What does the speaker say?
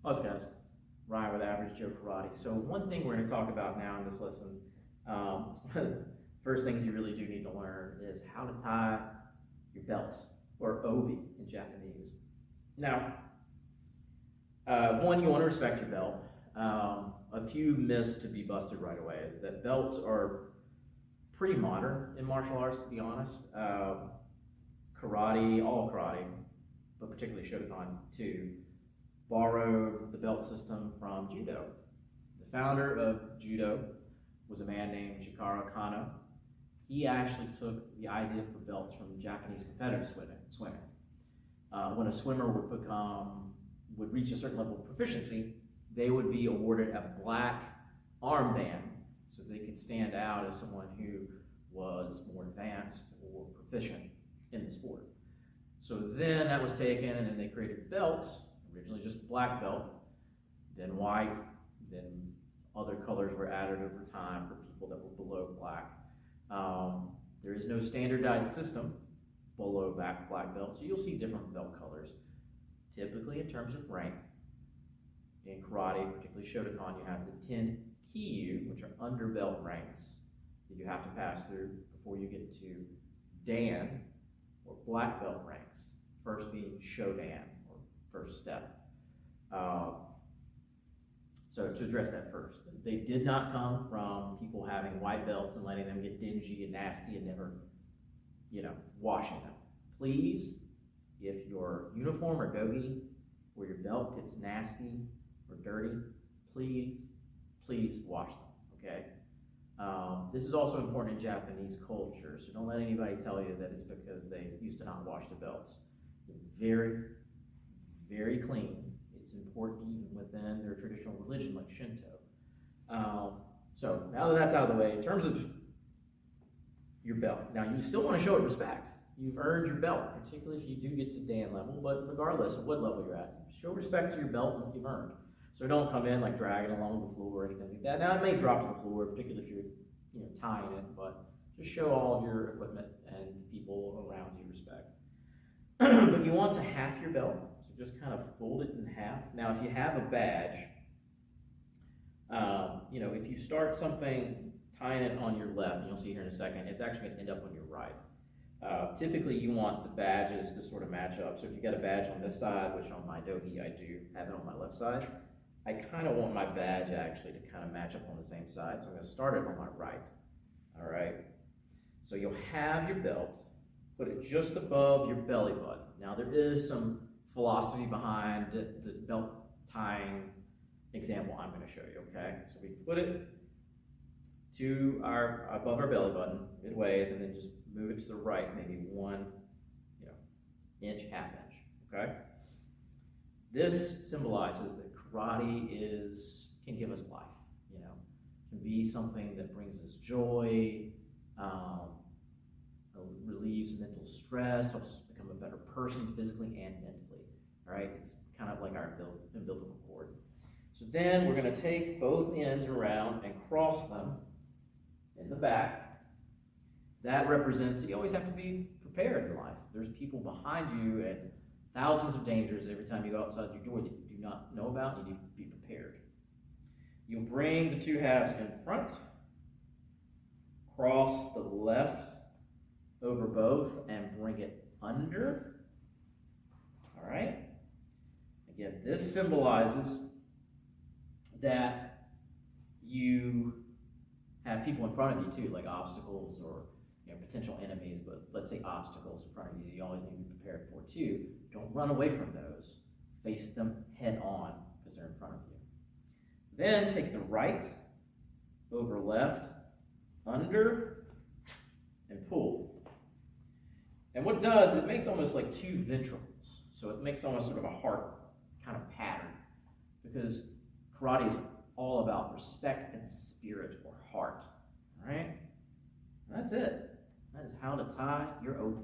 Us guys, Ryan with Average Joe Karate. So one thing we're going to talk about now in this lesson, first things you really do need to learn is how to tie your belt, or obi in Japanese. Now, one, you want to respect your belt. A few myths to be busted right away is that belts are pretty modern in martial arts, to be honest. Karate, all of karate, but particularly Shotokan too, borrowed the belt system from judo. The founder of judo was a man named Chikara Kano. He actually took the idea for belts from Japanese competitive swimming. When a swimmer would reach a certain level of proficiency, they would be awarded a black armband so they could stand out as someone who was more advanced or proficient in the sport. So then that was taken and then they created belts, originally just a black belt, then white, then other colors were added over time for people that were below black. There is no standardized system below black belt, so you'll see different belt colors. Typically in terms of rank, in karate, particularly Shotokan, you have the 10 Kyu, which are underbelt ranks that you have to pass through before you get to Dan, or black belt ranks, first being Shodan, or first step. So to address that first, they did not come from people having white belts and letting them get dingy and nasty and never, washing them. Please, if your uniform or dogi or your belt gets nasty or dirty, please wash them, okay? This is also important in Japanese culture, so don't let anybody tell you that it's because they used to not wash the belts. They're very, very clean. It's important even within their traditional religion like Shinto. So now that that's out of the way, in terms of your belt, now you still want to show it respect. You've earned your belt, particularly if you do get to Dan level, but regardless of what level you're at, show respect to your belt and what you've earned. So don't come in like dragging along the floor or anything like that. Now it may drop to the floor, particularly if you're tying it, but just show all of your equipment and people around you respect. But you want to half your belt, so just kind of fold it in half. Now if you have a badge, if you start something tying it on your left, and you'll see here in a second, it's actually going to end up on your right. Typically you want the badges to sort of match up. So if you got a badge on this side, which on my dogi I do have it on my left side, I kind of want my badge actually to kind of match up on the same side. So I'm going to start it on my right. All right. So you'll have your belt, put it just above your belly button. Now there is some philosophy behind the belt tying example I'm going to show you, okay? So we put it above our belly button, midways, and then just move it to the right, maybe 1 inch, half inch, okay? This symbolizes that karate can give us life, can be something that brings us joy, relieves mental stress, helps us become a better person physically and mentally, all right? It's kind of like our umbilical cord. So then we're going to take both ends around and cross them in the back. That represents, you always have to be prepared in life. There's people behind you and thousands of dangers every time you go outside your door that you do not know about. You need to be prepared. You'll bring the two halves in front, cross the left over both, and bring it under. All right? Again, this symbolizes that you have people in front of you too, like obstacles or potential enemies, but let's say obstacles in front of you always need to be prepared for too. Don't run away from those. Face them head on because they're in front of you. Then take the right over left, under, and pull. And what it does, it makes almost like two ventricles. So it makes almost sort of a heart kind of pattern, because karate is all about respect and spirit or heart. All right? And that's it. That is how to tie your obi.